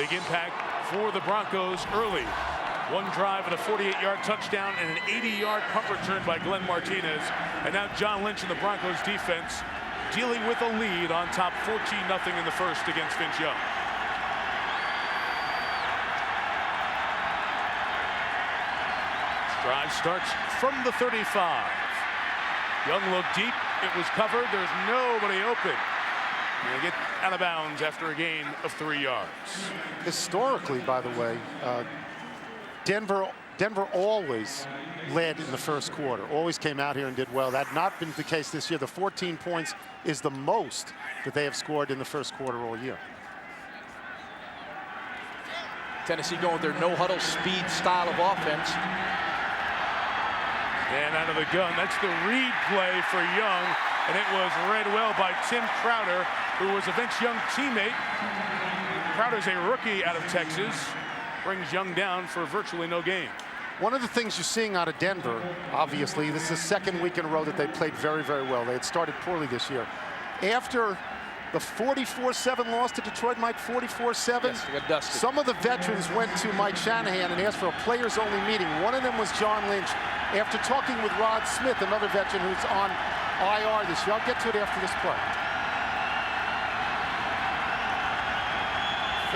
Big impact for the Broncos early. One drive and a 48-yard touchdown and an 80-yard punt return by Glenn Martinez. And now John Lynch and the Broncos defense dealing with a lead on top 14-0 in the first against Vince Young. Drive starts from the 35. Young looked deep. It was covered. There's nobody open. And they get out of bounds after a gain of 3 yards. Historically, by the way, Denver always led in the first quarter. Always came out here and did well. That had not been the case this year. The 14 points is the most that they have scored in the first quarter all year. Tennessee going with their no-huddle speed style of offense. And out of the gun, that's the read play for Young, and it was read well by Tim Crowder, who was a Vince Young teammate. Crowder's a rookie out of Texas, brings Young down for virtually no gain. One of the things you're seeing out of Denver, obviously, this is the second week in a row that they played very, very well. They had started poorly this year. After the 44-7 loss to Detroit, Mike, 44-7. Yes, they got dusted. Some of the veterans went to Mike Shanahan and asked for a players-only meeting. One of them was John Lynch. After talking with Rod Smith, another veteran who's on IR this year. I'll get to it after this play.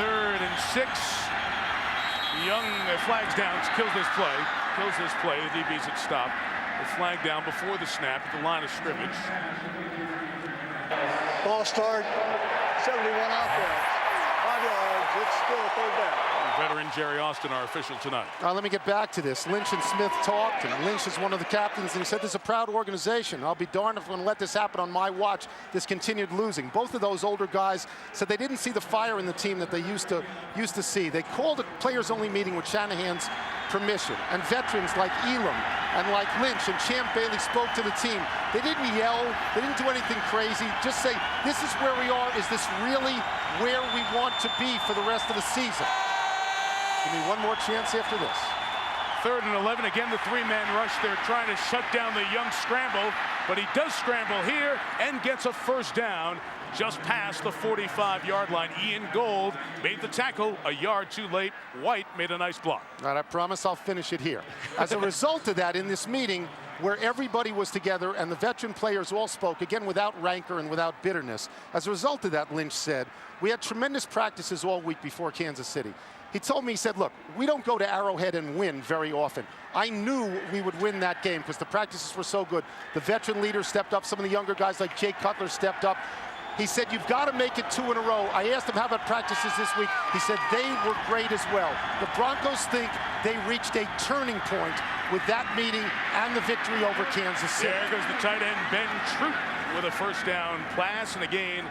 3rd and 6. Young flags down, kills this play. The DB's at stop. The flag down before the snap at the line of scrimmage. Ball start, 71 offense, 5 yards, it's still a 3rd down. Veteran Jerry Austin, our official tonight. Let me get back to this. Lynch and Smith talked, and Lynch is one of the captains, and he said, this is a proud organization. I'll be darned if I'm going to let this happen on my watch, this continued losing. Both of those older guys said they didn't see the fire in the team that they used to see. They called a players-only meeting with Shanahan's permission, and veterans like Elam and like Lynch and Champ Bailey spoke to the team. They didn't yell, they didn't do anything crazy, just say, this is where we are, is this really where we want to be for the rest of the season? Give me one more chance after this. 3rd and 11, again the 3-man rush. They're trying to shut down the Young scramble, but he does scramble here and gets a 1st down just past the 45-yard line. Ian Gold made the tackle a yard too late. White made a nice block. All right, I promise I'll finish it here. As a result of that, in this meeting where everybody was together and the veteran players all spoke, again without rancor and without bitterness, as a result of that, Lynch said, we had tremendous practices all week before Kansas City. He told me, he said, look, we don't go to Arrowhead and win very often. I knew we would win that game because the practices were so good. The veteran leaders stepped up. Some of the younger guys like Jake Cutler stepped up. He said, you've got to make it 2 in a row. I asked him, how about practices this week? He said, they were great as well. The Broncos think they reached a turning point with that meeting and the victory over Kansas City. There goes the tight end, Ben Troop, with a 1st down pass and a gain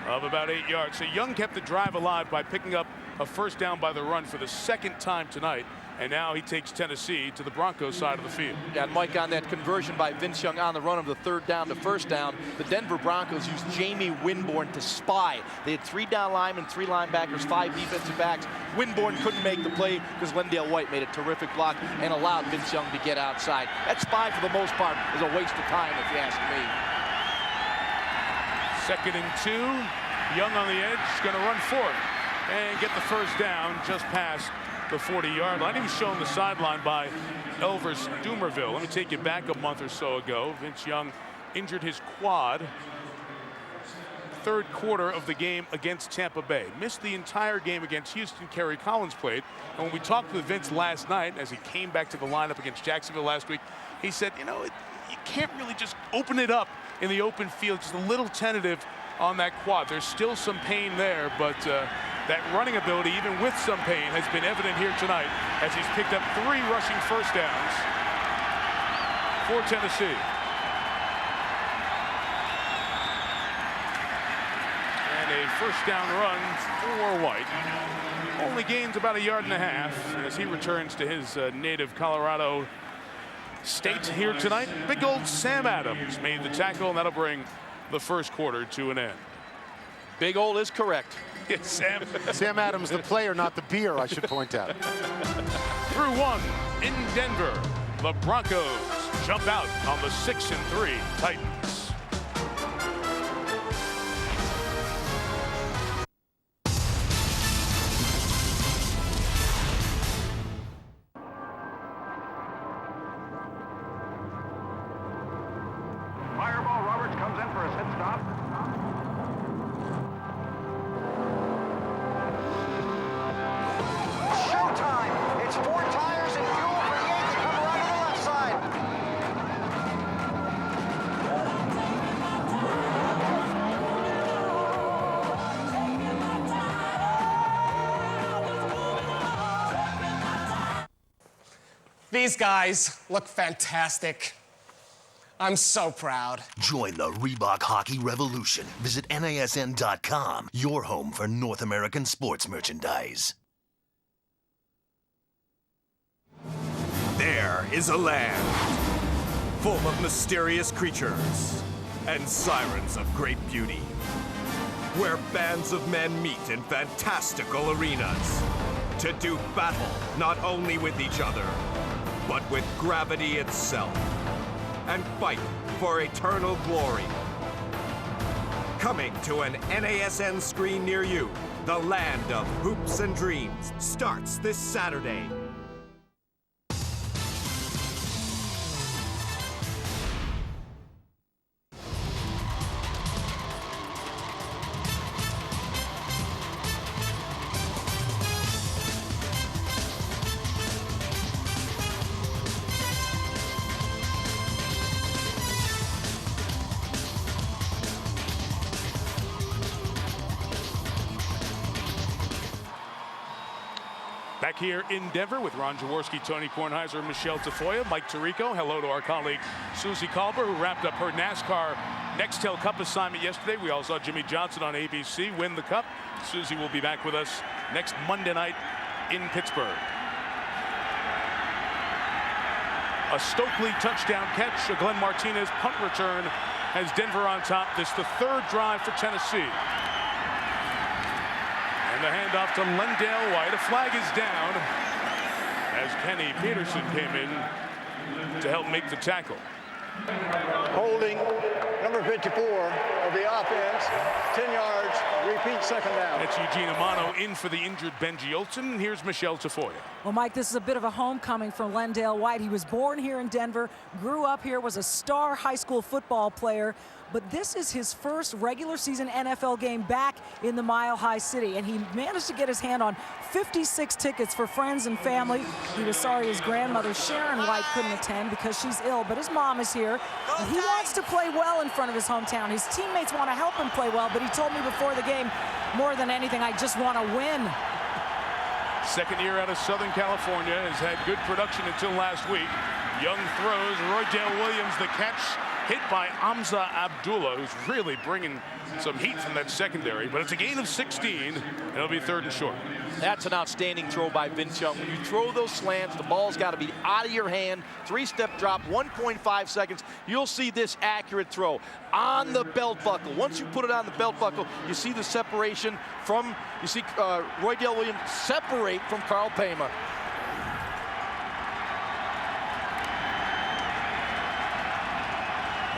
of about 8 yards. So Young kept the drive alive by picking up a 1st down by the run for the 2nd time tonight. And now he takes Tennessee to the Broncos side of the field. Yeah, and Mike, on that conversion by Vince Young on the run of the 3rd down to 1st down, the Denver Broncos used Jamie Winborn to spy. They had 3 down linemen, 3 linebackers, 5 defensive backs. Winborn couldn't make the play because Lendale White made a terrific block and allowed Vince Young to get outside. That spy, for the most part, is a waste of time, if you ask me. 2nd and 2. Young on the edge, going to run for it and get the 1st down just past the 40-yard line. He was shown the sideline by Elvis Dumerville. Let me take you back a month or so ago. Vince Young injured his quad. 3rd quarter of the game against Tampa Bay. Missed the entire game against Houston. Kerry Collins played. And when we talked with Vince last night, as he came back to the lineup against Jacksonville last week, he said, you know, you can't really just open it up in the open field. Just a little tentative on that quad. There's still some pain there, but that running ability, even with some pain, has been evident here tonight as he's picked up 3 rushing 1st downs for Tennessee. And a 1st down run for White. Only gains about 1.5 yards as he returns to his native Colorado state here tonight. Big old Sam Adams made the tackle, and that'll bring the 1st quarter to an end. Big old is correct. Yes, Sam. Sam Adams, the player, not the beer, I should point out. Through 1 in Denver, the Broncos jump out on the 6-3 Titans. Stop. Showtime! It's 4 tires and fuel for the 8th to come around to the left side. These guys look fantastic. I'm so proud. Join the Reebok Hockey Revolution. Visit NASN.com, your home for North American sports merchandise. There is a land full of mysterious creatures and sirens of great beauty, where bands of men meet in fantastical arenas to do battle not only with each other, but with gravity itself, and fight for eternal glory. Coming to an NASN screen near you, the land of hoops and dreams starts this Saturday. Back here in Denver with Ron Jaworski, Tony Kornheiser, Michelle Tafoya, Mike Tirico. Hello to our colleague Susie Kalber, who wrapped up her NASCAR Nextel Cup assignment yesterday. We all saw Jimmy Johnson on ABC win the Cup. Susie will be back with us next Monday night in Pittsburgh. A Stokely touchdown catch, a Glenn Martinez punt return has Denver on top. This the 3rd drive for Tennessee. And the handoff to Lendale White. A flag is down as Kenny Peterson came in to help make the tackle. Holding number 54 of the offense, 10 yards, repeat 2nd down. That's Eugene Amano in for the injured Benji Olsen. Here's Michelle Tafoya. Well, Mike, this is a bit of a homecoming for Lendale White. He was born here in Denver, grew up here, was a star high school football player. But this is his first regular season NFL game back in the Mile High City, and he managed to get his hand on 56 tickets for friends and family. He was sorry his grandmother, Sharon White, couldn't attend because she's ill, but his mom is here. And he wants to play well in front of his hometown. His teammates want to help him play well, but he told me before the game, more than anything, I just want to win. Second year out of Southern California, has had good production until last week. Young throws, Roydale Williams the catch, hit by Amza Abdullah, who's really bringing some heat from that secondary. But it's a gain of 16, and it'll be 3rd and short. That's an outstanding throw by Vince Young. When you throw those slants, the ball's got to be out of your hand. 3-step drop, 1.5 seconds. You'll see this accurate throw on the belt buckle. Once you put it on the belt buckle, you see the separation from, you see Roydale Williams separate from Carl Pema.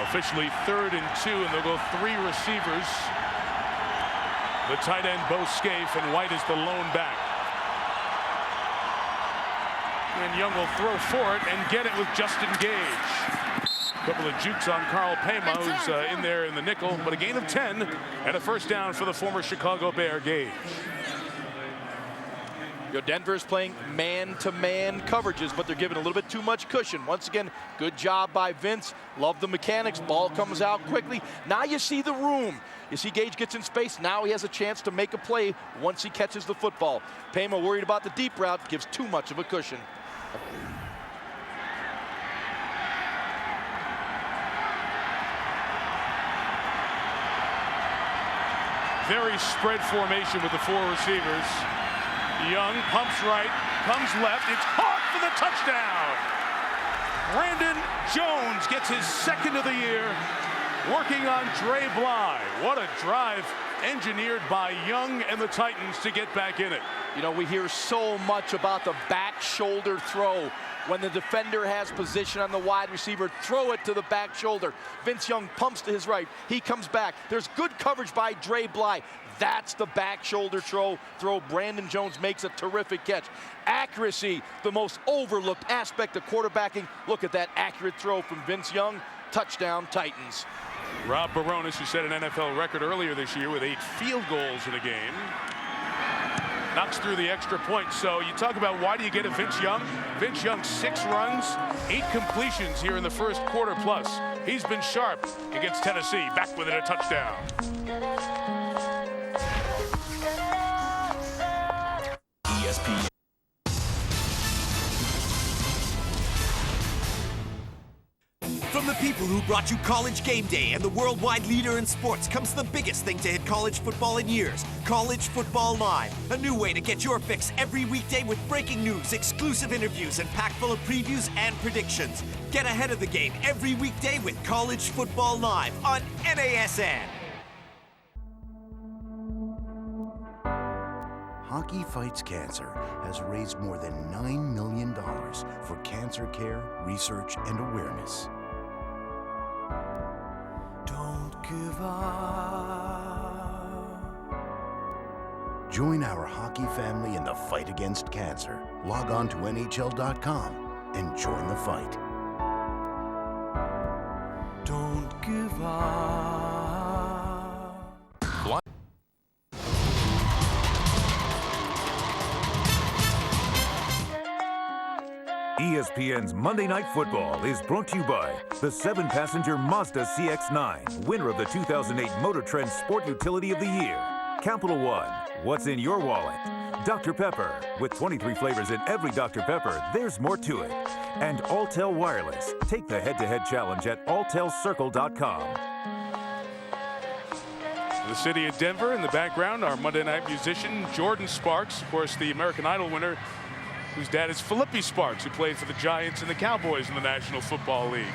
Officially 3rd and 2, and they'll go 3 receivers. The tight end, Bo Scaife, and White is the lone back. And Young will throw for it and get it with Justin Gage. A couple of jukes on Carl Pema, who's in there in the nickel, but a gain of 10 and a 1st down for the former Chicago Bear, Gage. Denver's playing man-to-man coverages, but they're giving a little bit too much cushion. Once again, good job by Vince. Love the mechanics. Ball comes out quickly. Now you see the room. You see Gage gets in space. Now he has a chance to make a play once he catches the football. Pema worried about the deep route, gives too much of a cushion. Very spread formation with the 4 receivers. Young pumps right, comes left. It's caught for the touchdown. Brandon Jones gets his 2nd of the year, working on Dre Bly. What a drive engineered by Young and the Titans to get back in it. You know, we hear so much about the back shoulder throw. When the defender has position on the wide receiver, throw it to the back shoulder. Vince Young pumps to his right. He comes back. There's good coverage by Dre Bly. That's the back shoulder throw. Brandon Jones makes a terrific catch. Accuracy, the most overlooked aspect of quarterbacking. Look at that accurate throw from Vince Young. Touchdown, Titans. Rob Baronis, who set an NFL record earlier this year with 8 field goals in a game, knocks through the extra point. So you talk about why do you get a Vince Young? Vince Young, 6 runs, 8 completions here in the first quarter plus. He's been sharp against Tennessee. Back with it, a touchdown. ESPN. From the people who brought you College Game Day and the worldwide leader in sports comes the biggest thing to hit college football in years, College Football Live. A new way to get your fix every weekday with breaking news, exclusive interviews, and packed full of previews and predictions. Get ahead of the game every weekday with College Football Live on NASN. Hockey Fights Cancer has raised more than $9 million for cancer care, research, and awareness. Don't give up. Join our hockey family in the fight against cancer. Log on to NHL.com and join the fight. Don't give up. ESPN's Monday Night Football is brought to you by the 7-passenger Mazda CX-9, winner of the 2008 Motor Trend Sport Utility of the Year. Capital One, what's in your wallet? Dr. Pepper, with 23 flavors in every Dr. Pepper, there's more to it. And Alltel Wireless, take the head-to-head challenge at alltelcircle.com. The city of Denver in the background, our Monday night musician, Jordan Sparks, of course, the American Idol winner, whose dad is Philippi Sparks, who played for the Giants and the Cowboys in the National Football League.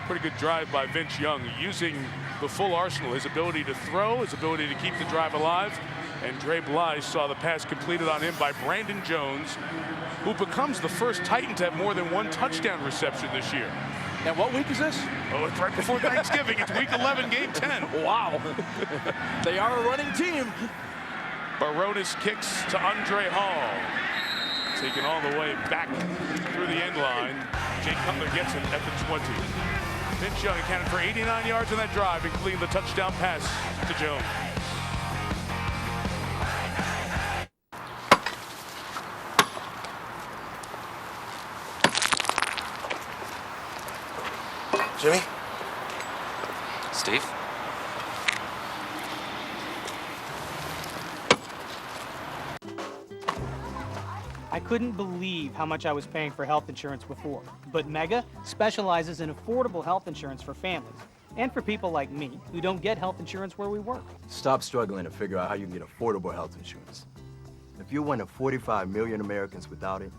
Pretty good drive by Vince Young, using the full arsenal, his ability to throw, his ability to keep the drive alive. And Dre Blige saw the pass completed on him by Brandon Jones, who becomes the first Titan to have more than 1 touchdown reception this year. And what week is this? Oh, it's right before Thanksgiving. It's week 11, game 10. Wow. They are a running team. Baronis kicks to Andre Hall. Taken all the way back through the end line. Jay Cutler gets it at the 20. Vince Young accounted for 89 yards on that drive, including the touchdown pass to Jones. Jimmy? Steve? I couldn't believe how much I was paying for health insurance before, but Mega specializes in affordable health insurance for families and for people like me who don't get health insurance where we work. Stop struggling to figure out how you can get affordable health insurance. If you're one of 45 million Americans without it,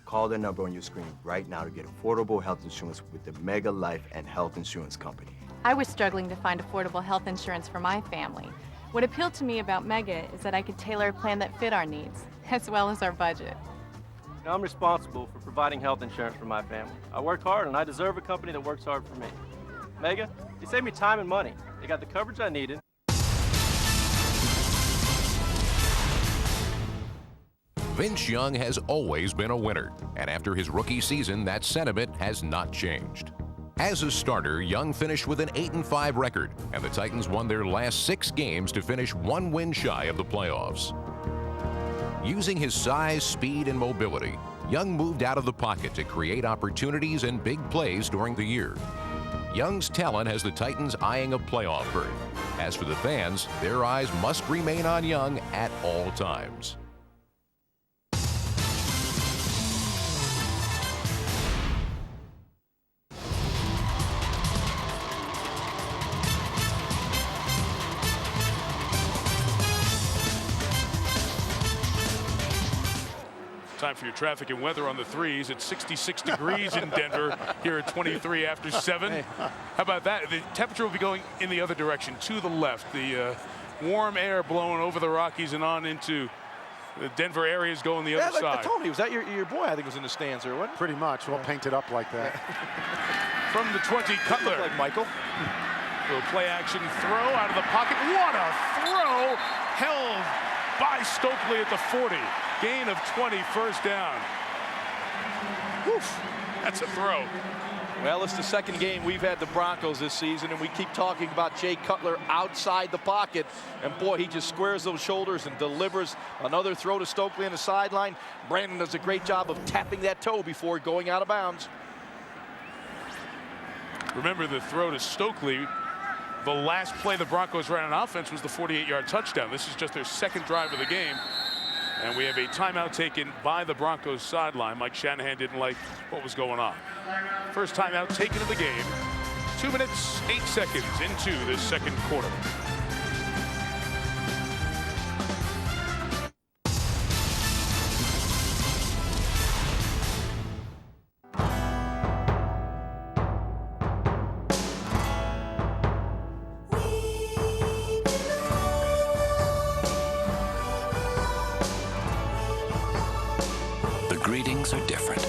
call the number on your screen right now to get affordable health insurance with the Mega Life and Health Insurance Company. I was struggling to find affordable health insurance for my family. What appealed to me about Mega is that I could tailor a plan that fit our needs, as well as our budget. Now, I'm responsible for providing health insurance for my family. I work hard, and I deserve a company that works hard for me. Mega, they saved me time and money. They got the coverage I needed. Vince Young has always been a winner, and after his rookie season, that sentiment has not changed. As a starter, Young finished with an 8-5 record, and the Titans won their last 6 games to finish 1 win shy of the playoffs. Using his size, speed, and mobility, Young moved out of the pocket to create opportunities and big plays during the year. Young's talent has the Titans eyeing a playoff berth. As for the fans, their eyes must remain on Young at all times. Time for your traffic and weather on the 3s. It's 66 degrees in Denver here at 23 after 7. How about that? The temperature will be going in the other direction, to the left. The warm air blowing over the Rockies and on into the Denver area is going the other side. I told me, was that your boy? I think was in the stands there, wasn't it? Pretty much, all painted up like that. From the 20, Cutler. Like Michael. Little play action throw out of the pocket. What a throw! Held by Stokely at the 40. Gain of 20, first down. Woof, that's a throw. Well, it's the second game we've had the Broncos this season, and we keep talking about Jay Cutler outside the pocket. And boy, he just squares those shoulders and delivers another throw to Stokely on the sideline. Brandon does a great job of tapping that toe before going out of bounds. Remember the throw to Stokely. The last play the Broncos ran on offense was the 48-yard touchdown. This is just their second drive of the game. And we have a timeout taken by the Broncos sideline. Mike Shanahan didn't like what was going on. First timeout taken of the game. 2 minutes, 8 seconds into this second quarter. Greetings are different.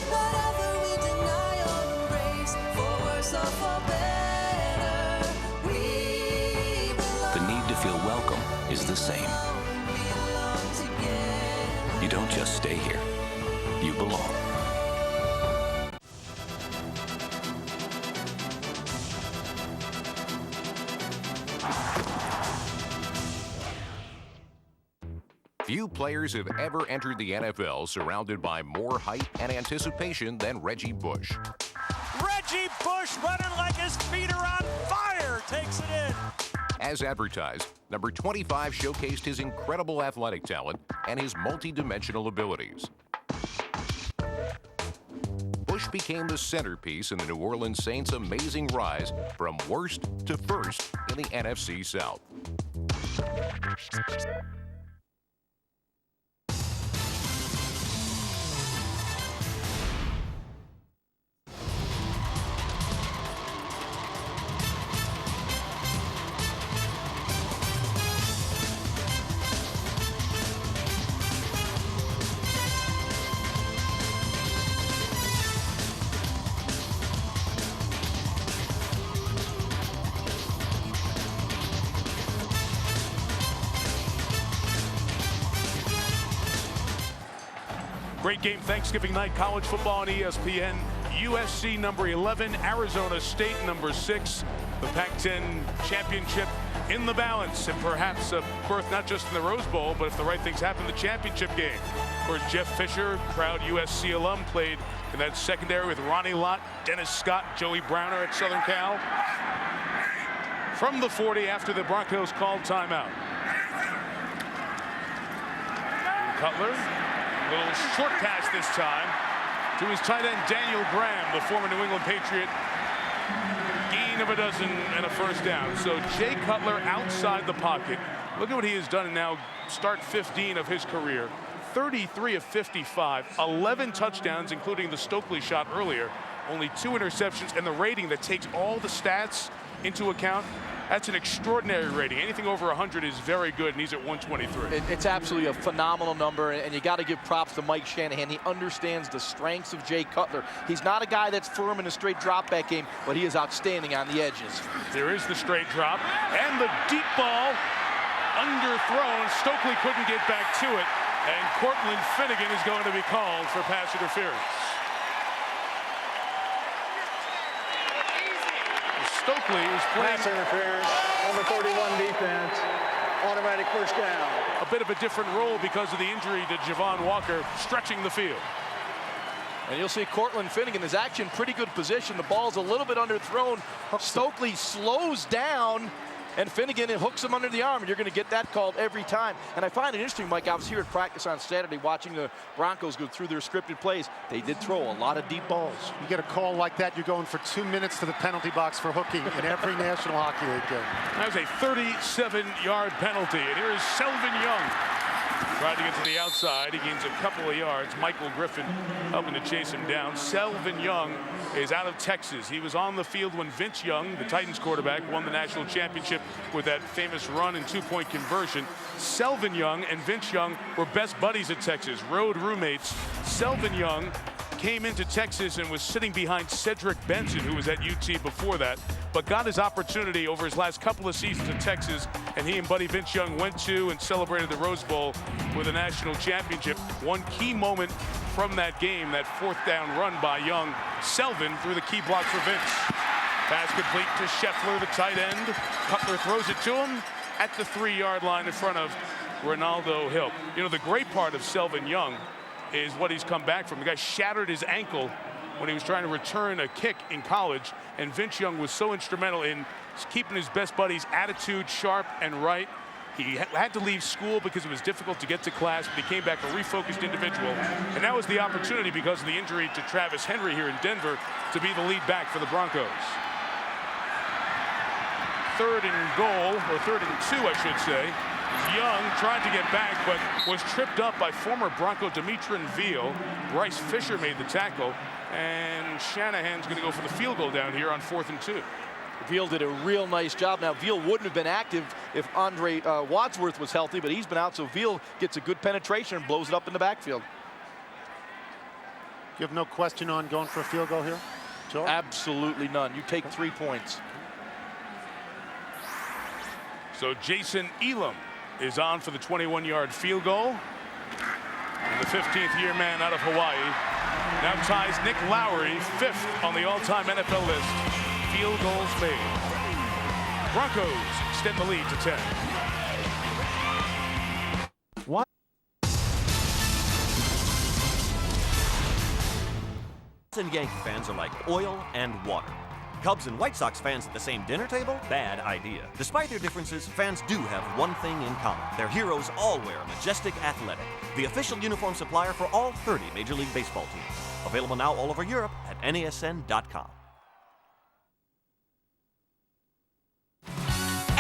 The need to feel welcome is the same. You don't just stay here, you belong. Few players have ever entered the NFL surrounded by more hype and anticipation than Reggie Bush. Reggie Bush running like his feet are on fire, takes it in. As advertised, number 25 showcased his incredible athletic talent and his multi-dimensional abilities. Bush became the centerpiece in the New Orleans Saints' amazing rise from worst to first in the NFC South. Great game Thanksgiving night, college football on ESPN. USC number 11, Arizona State number 6. The Pac-10 championship in the balance, and perhaps a berth not just in the Rose Bowl, but if the right things happen, the championship game. Of course, Jeff Fisher, proud USC alum, played in that secondary with Ronnie Lott, Dennis Scott, Joey Browner at Southern Cal. From the 40 after the Broncos called timeout. Cutler. Little short pass this time to his tight end, Daniel Graham, the former New England Patriot. Gain of a dozen and a first down. So Jay Cutler outside the pocket. Look at what he has done now. Start 15 of his career. 33 of 55, 11 touchdowns, including the Stokely shot earlier. Only 2 interceptions, and the rating that takes all the stats into account. That's an extraordinary rating. Anything over 100 is very good, and he's at 123. It's absolutely a phenomenal number, and you got to give props to Mike Shanahan. He understands the strengths of Jay Cutler. He's not a guy that's firm in a straight drop back game, but he is outstanding on the edges. There is the straight drop, and the deep ball underthrown. Stokely couldn't get back to it, and Cortland Finnegan is going to be called for pass interference. Stokely is playing. Pass interference, number 31 defense, automatic first down. A bit of a different role because of the injury to Javon Walker, stretching the field. And you'll see Cortland Finnegan is actually in pretty good position. The ball's a little bit underthrown. Stokely slows down, and Finnegan hooks him under the arm, and you're going to get that called every time. And I find it interesting, Mike, I was here at practice on Saturday watching the Broncos go through their scripted plays. They did throw a lot of deep balls. You get a call like that, you're going for 2 minutes to the penalty box for hooking in every National Hockey League game. That was a 37-yard penalty, and here is Selvin Young. Trying to get to the outside. He gains a couple of yards. Michael Griffin helping to chase him down. Selvin Young is out of Texas. He was on the field when Vince Young, the Titans quarterback, won the national championship with that famous run and two-point conversion. Selvin Young and Vince Young were best buddies at Texas, road roommates. Selvin Young came into Texas and was sitting behind Cedric Benson, who was at UT before that, but got his opportunity over his last couple of seasons in Texas, and he and buddy Vince Young went to and celebrated the Rose Bowl with a national championship. One key moment from that game, that 4th down run by Young. Selvin through the key block for Vince. Pass complete to Scheffler, the tight end. Cutler throws it to him at the 3-yard line in front of Ronaldo Hill. You know, the great part of Selvin Young is what he's come back from. The guy shattered his ankle when he was trying to return a kick in college, and Vince Young was so instrumental in keeping his best buddy's attitude sharp and right. He had to leave school because it was difficult to get to class, but he came back a refocused individual. And that was the opportunity, because of the injury to Travis Henry here in Denver, to be the lead back for the Broncos. 3rd and goal, or 3rd and 2, I should say. Young tried to get back, but was tripped up by former Bronco Demetrin Veal. Bryce Fisher made the tackle, and Shanahan's going to go for the field goal down here on 4th and 2. Veal did a real nice job. Now, Veal wouldn't have been active if Andre Wadsworth was healthy, but he's been out, so Veal gets a good penetration and blows it up in the backfield. You have no question on going for a field goal here, Joe? Absolutely none. You take 3 points. So Jason Elam is on for the 21-yard field goal. And the 15th-year man out of Hawaii now ties Nick Lowry 5th on the all-time NFL list. Field goals made. Broncos extend the lead to 10. What? And Yankee fans are like oil and water. Cubs and White Sox fans at the same dinner table? Bad idea. Despite their differences, fans do have one thing in common. Their heroes all wear Majestic Athletic, the official uniform supplier for all 30 Major League Baseball teams. Available now all over Europe at NASN.com.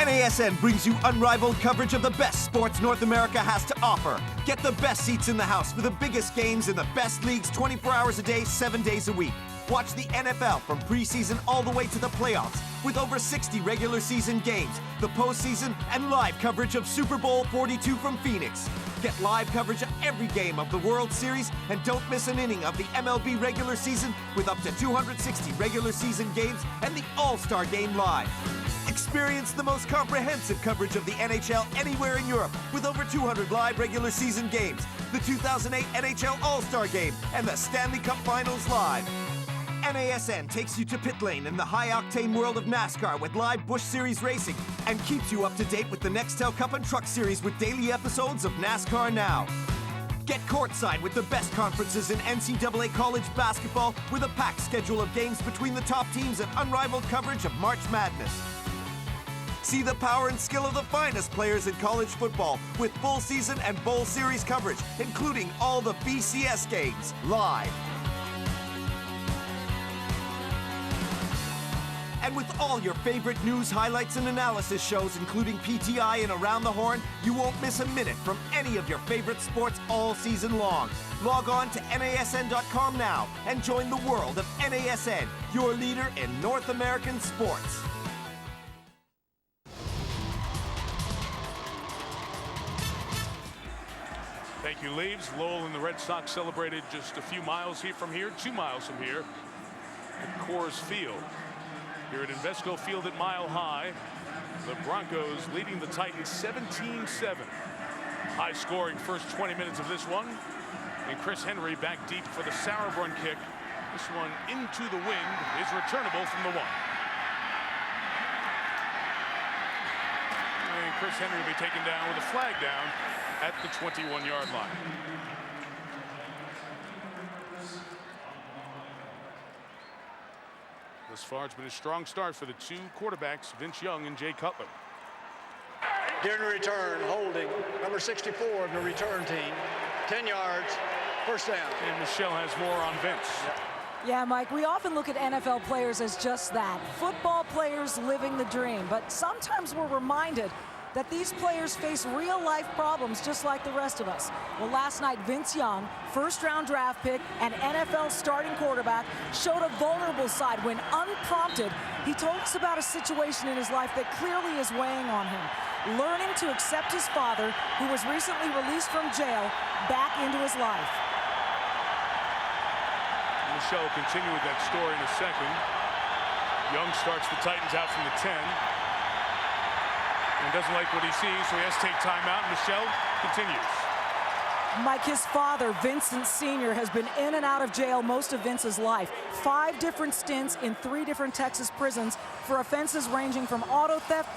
NASN brings you unrivaled coverage of the best sports North America has to offer. Get the best seats in the house for the biggest games in the best leagues 24 hours a day, 7 days a week. Watch the NFL from preseason all the way to the playoffs with over 60 regular season games, the postseason, and live coverage of Super Bowl 42 from Phoenix. Get live coverage of every game of the World Series and don't miss an inning of the MLB regular season with up to 260 regular season games and the All-Star Game live. Experience the most comprehensive coverage of the NHL anywhere in Europe with over 200 live regular season games, the 2008 NHL All-Star Game, and the Stanley Cup Finals live. NASN takes you to pit lane in the high-octane world of NASCAR with live Busch Series racing and keeps you up to date with the Nextel Cup and Truck Series with daily episodes of NASCAR Now. Get courtside with the best conferences in NCAA college basketball with a packed schedule of games between the top teams and unrivaled coverage of March Madness. See the power and skill of the finest players in college football with full season and bowl series coverage, including all the BCS games, live. And with all your favorite news, highlights, and analysis shows, including PTI and Around the Horn, you won't miss a minute from any of your favorite sports all season long. Log on to NASN.com now and join the world of NASN, your leader in North American sports. Thank you, Leaves. Lowell and the Red Sox celebrated just a few miles here from here, 2 miles from here, at Coors Field. Here at Invesco Field at Mile High, the Broncos leading the Titans 17-7. High-scoring first 20 minutes of this one. And Chris Henry back deep for the Sauerbrunn kick. This one into the wind is returnable from the 1. And Chris Henry will be taken down with a flag down at the 21-yard line. Thus far, it's been a strong start for the 2 quarterbacks, Vince Young and Jay Cutler. During the return, holding number 64 of the return team, 10 yards, first down. And Michelle has more on Vince. Yeah, Mike, we often look at NFL players as just that, football players living the dream, but sometimes we're reminded that these players face real-life problems just like the rest of us. Well, last night, Vince Young, first-round draft pick and NFL starting quarterback, showed a vulnerable side when unprompted. He told us about a situation in his life that clearly is weighing on him. Learning to accept his father, who was recently released from jail, back into his life. Michelle will continue with that story in a second. Young starts the Titans out from the 10. And doesn't like what he sees, so he has to take time out. Michelle continues. Mike, his father, Vincent Sr., has been in and out of jail most of Vince's life. 5 different stints in 3 different Texas prisons for offenses ranging from auto theft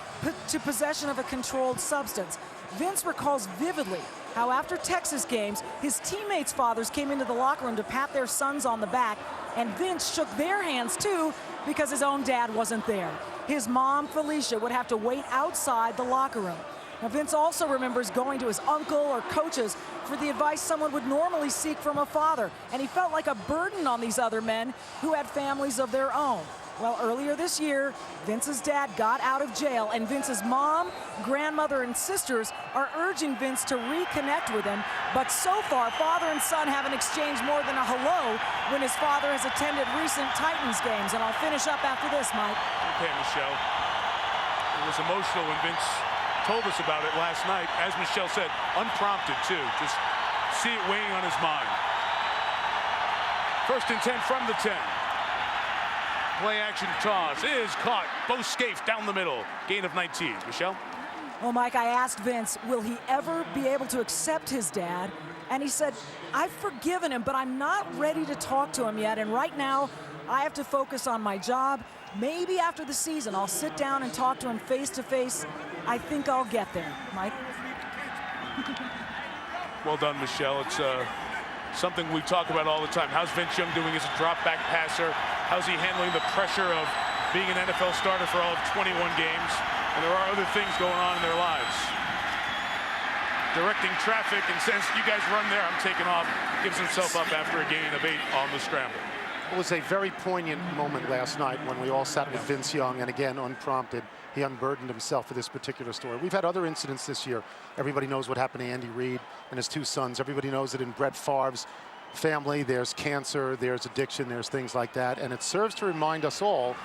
to possession of a controlled substance. Vince recalls vividly how after Texas games, his teammates' fathers came into the locker room to pat their sons on the back, and Vince shook their hands too because his own dad wasn't there. His mom, Felicia, would have to wait outside the locker room. Now, Vince also remembers going to his uncle or coaches for the advice someone would normally seek from a father, and he felt like a burden on these other men who had families of their own. Well, earlier this year, Vince's dad got out of jail, and Vince's mom, grandmother, and sisters are urging Vince to reconnect with him. But so far, father and son haven't exchanged more than a hello when his father has attended recent Titans games. And I'll finish up after this, Mike. Okay, Michelle. It was emotional when Vince told us about it last night. As Michelle said, unprompted, too. Just see it weighing on his mind. 1st and 10 from the 10. Play action toss is caught. Bo Scaife down the middle. Gain of 19. Michelle? Well, Mike, I asked Vince, will he ever be able to accept his dad? And he said, I've forgiven him, but I'm not ready to talk to him yet. And right now, I have to focus on my job. Maybe after the season, I'll sit down and talk to him face to face. I think I'll get there. Mike? Well done, Michelle. It's something we talk about all the time. How's Vince Young doing as a drop-back passer? How's he handling the pressure of being an NFL starter for all of 21 games? And there are other things going on in their lives. Directing traffic, and says, you guys run there, I'm taking off. Gives himself up after a gain of 8 on the scramble. It was a very poignant moment last night when we all sat with Vince Young, and again, unprompted, he unburdened himself for this particular story. We've had other incidents this year. Everybody knows what happened to Andy Reid and his 2 sons. Everybody knows that in Brett Favre's family, there's cancer, there's addiction, there's things like that. And it serves to remind us all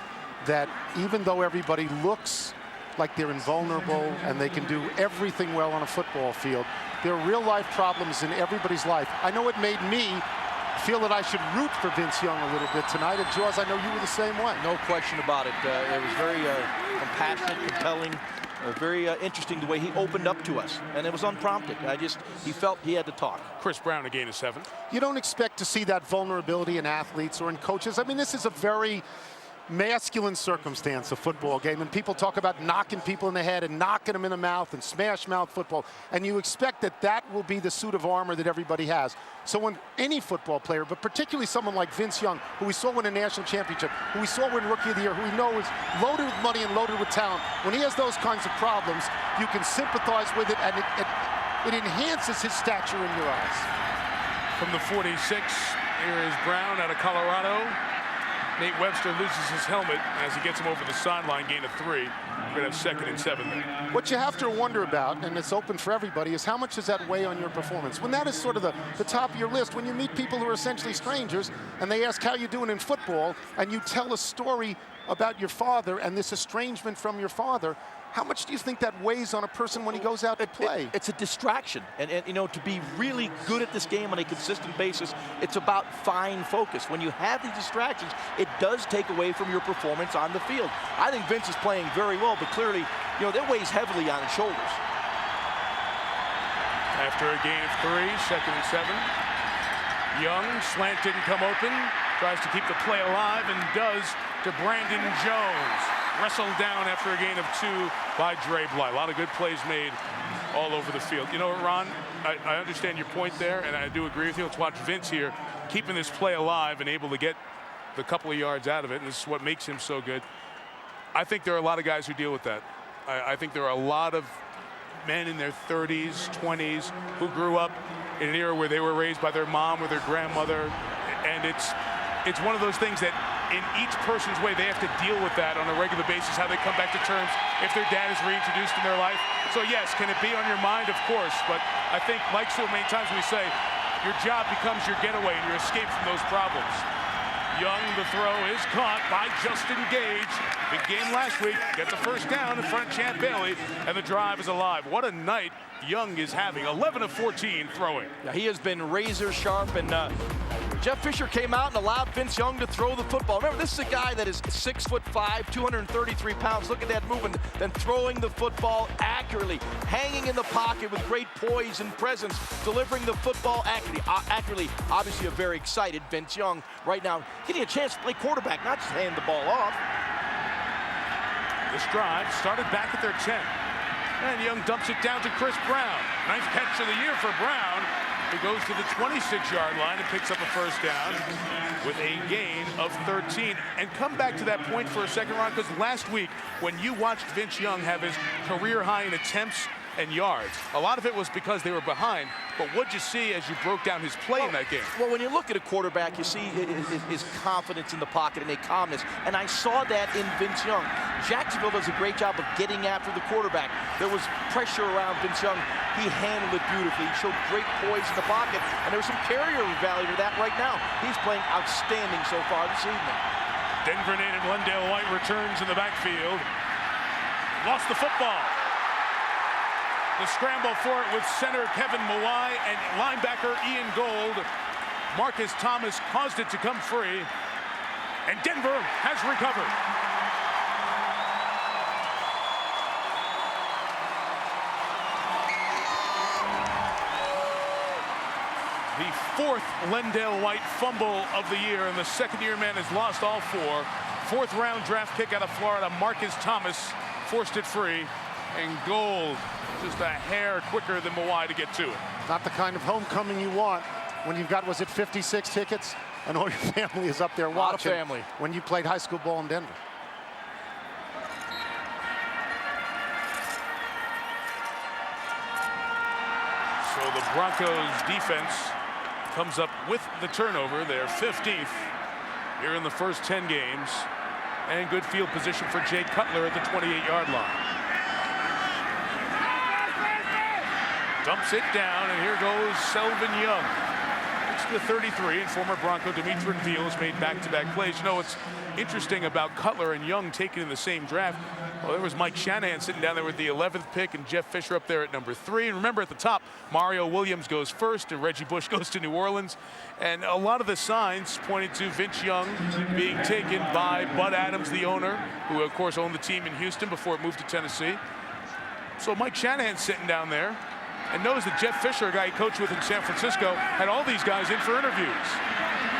that even though everybody looks like they're invulnerable and they can do everything well on a football field, there are real life problems in everybody's life. I know it made me feel that I should root for Vince Young a little bit tonight. And Jaws, I know you were the same way. No question about it. It was very compassionate, compelling, very interesting the way he opened up to us. And it was unprompted. He felt he had to talk. Chris Brown, a gain of 7. You don't expect to see that vulnerability in athletes or in coaches. I mean, this is a very masculine circumstance, a football game, and people talk about knocking people in the head and knocking them in the mouth and smash mouth football, and you expect that that will be the suit of armor that everybody has. So when any football player, but particularly someone like Vince Young, who we saw win a national championship, who we saw win Rookie of the Year, who we know is loaded with money and loaded with talent, when he has those kinds of problems, you can sympathize with it, and it enhances his stature in your eyes. From the 46, here is Brown out of Colorado. Nate Webster loses his helmet as he gets him over the sideline, gain of 3. We're going to have 2nd and 7 there. What you have to wonder about, and it's open for everybody, is how much does that weigh on your performance? When that is sort of the top of your list, when you meet people who are essentially strangers and they ask how you're doing in football, and you tell a story about your father and this estrangement from your father, how much do you think that weighs on a person when he goes out to play? It's a distraction. And, you know, to be really good at this game on a consistent basis, it's about fine focus. When you have these distractions, it does take away from your performance on the field. I think Vince is playing very well, but clearly, you know, that weighs heavily on his shoulders. After a gain of 3, 2nd and 7. Young, slant didn't come open, tries to keep the play alive and does to Brandon Jones. Wrestled down after a gain of 2 by Dre Bly. A lot of good plays made all over the field. You know what, Ron? I understand your point there, and I do agree with you. Let's watch Vince here keeping this play alive and able to get the couple of yards out of it, and this is what makes him so good. I think there are a lot of guys who deal with that. I think there are a lot of men in their 30s, 20s who grew up in an era where they were raised by their mom or their grandmother, and it's one of those things that in each person's way, they have to deal with that on a regular basis, how they come back to terms if their dad is reintroduced in their life. So yes, can it be on your mind? Of course, but I think, like so many times we say, your job becomes your getaway and your escape from those problems. Young, the throw is caught by Justin Gage. Big game last week, gets a first down in front of Champ Bailey, and the drive is alive. What a night Young is having, 11 of 14 throwing. Yeah, he has been razor sharp, and Jeff Fisher came out and allowed Vince Young to throw the football. Remember, this is a guy that is 6'5", 233 pounds. Look at that movement, then throwing the football accurately, hanging in the pocket with great poise and presence, delivering the football accurately. Obviously a very excited Vince Young right now, getting a chance to play quarterback, not just hand the ball off. This drive started back at their 10. And Young dumps it down to Chris Brown. Ninth catch of the year for Brown, who goes to the 26-yard line and picks up a first down with a gain of 13. And come back to that point for a second, Ron, because last week when you watched Vince Young have his career high in attempts and yards, a lot of it was because they were behind. But what'd you see as you broke down his play in that game? Well, when you look at a quarterback, you see his confidence in the pocket and a calmness. And I saw that in Vince Young. Jacksonville does a great job of getting after the quarterback. There was pressure around Vince Young. He handled it beautifully. He showed great poise in the pocket. And there's some carrier value to that right now. He's playing outstanding so far this evening. Denver native Lendale White returns in the backfield. Lost the football. The scramble for it with center Kevin Moreeeee and linebacker Ian Gold. Marcus Thomas caused it to come free, and Denver has recovered. The fourth Lendale White fumble of the year, and the second-year man has lost all four. Fourth-round draft pick out of Florida, Marcus Thomas forced it free, and Gold just a hair quicker than Moreeeee to get to it. Not the kind of homecoming you want when you've got, was it 56 tickets? And all your family is up there watching. A lot of family. When you played high school ball in Denver. So the Broncos defense comes up with the turnover. They're 15th here in the first 10 games. And good field position for Jay Cutler at the 28-yard line. Dumps it down, and here goes Selvin Young. It's the 33, and former Bronco Demetri Veals made back-to-back plays. You know what's interesting about Cutler and Young taken in the same draft? Well, there was Mike Shanahan sitting down there with the 11th pick, and Jeff Fisher up there at number 3. And remember, at the top, Mario Williams goes first, and Reggie Bush goes to New Orleans. And a lot of the signs pointed to Vince Young being taken by Bud Adams, the owner, who, of course, owned the team in Houston before it moved to Tennessee. So Mike Shanahan's sitting down there and knows that Jeff Fisher, a guy he coached with in San Francisco, had all these guys in for interviews.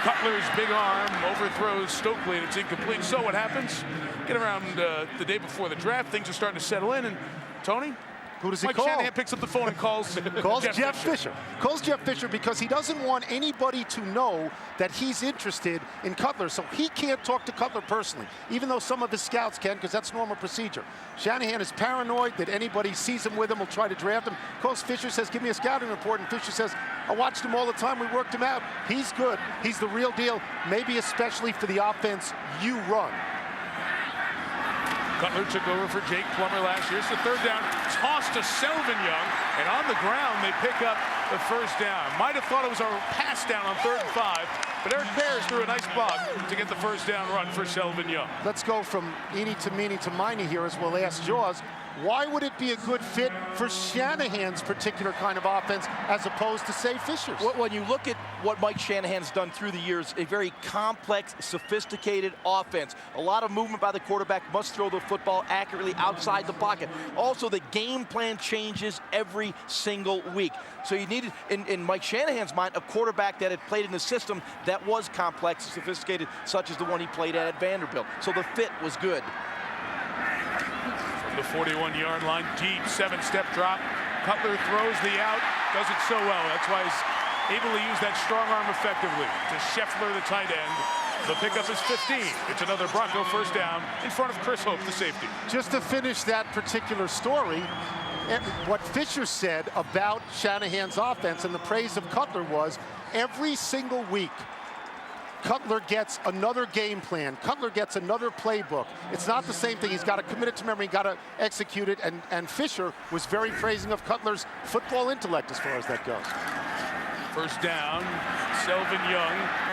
Cutler's big arm overthrows Stokely, and it's incomplete. So what happens? Get around the day before the draft, things are starting to settle in, and Tony? Who does he Mike call? Shanahan picks up the phone and calls Jeff Fisher. Calls Jeff Fisher because he doesn't want anybody to know that he's interested in Cutler, so he can't talk to Cutler personally, even though some of his scouts can, because that's normal procedure. Shanahan is paranoid that anybody sees him with him will try to draft him. Calls Fisher, says, give me a scouting report, and Fisher says, I watched him all the time, we worked him out. He's good, he's the real deal, maybe especially for the offense you run. Cutler took over for Jake Plummer last year. It's the third down, toss to Selvin Young, and on the ground they pick up the first down. Might have thought it was a pass down on 3rd and 5, but Eric Bears threw a nice block to get the first down run for Selvin Young. Let's go from eeny to meeny to miny here, as we'll ask Jaws. Why would it be a good fit for Shanahan's particular kind of offense as opposed to, say, Fisher's? When you look at what Mike Shanahan's done through the years, a very complex, sophisticated offense. A lot of movement by the quarterback, must throw the football accurately outside the pocket. Also, the game plan changes every single week. So you needed, in Mike Shanahan's mind, a quarterback that had played in a system that was complex and sophisticated, such as the one he played at Vanderbilt. So the fit was good. The 41-yard line, deep 7-step drop. Cutler throws the out, does it so well. That's why he's able to use that strong arm effectively. To Scheffler, the tight end. The pickup is 15. It's another Bronco first down in front of Chris Hope, the safety. Just to finish that particular story, what Fisher said about Shanahan's offense and the praise of Cutler was, every single week, Cutler gets another game plan. Cutler gets another playbook. It's not the same thing. He's got to commit it to memory. He's got to execute it. And Fisher was very praising of Cutler's football intellect as far as that goes. First down, Selvin Young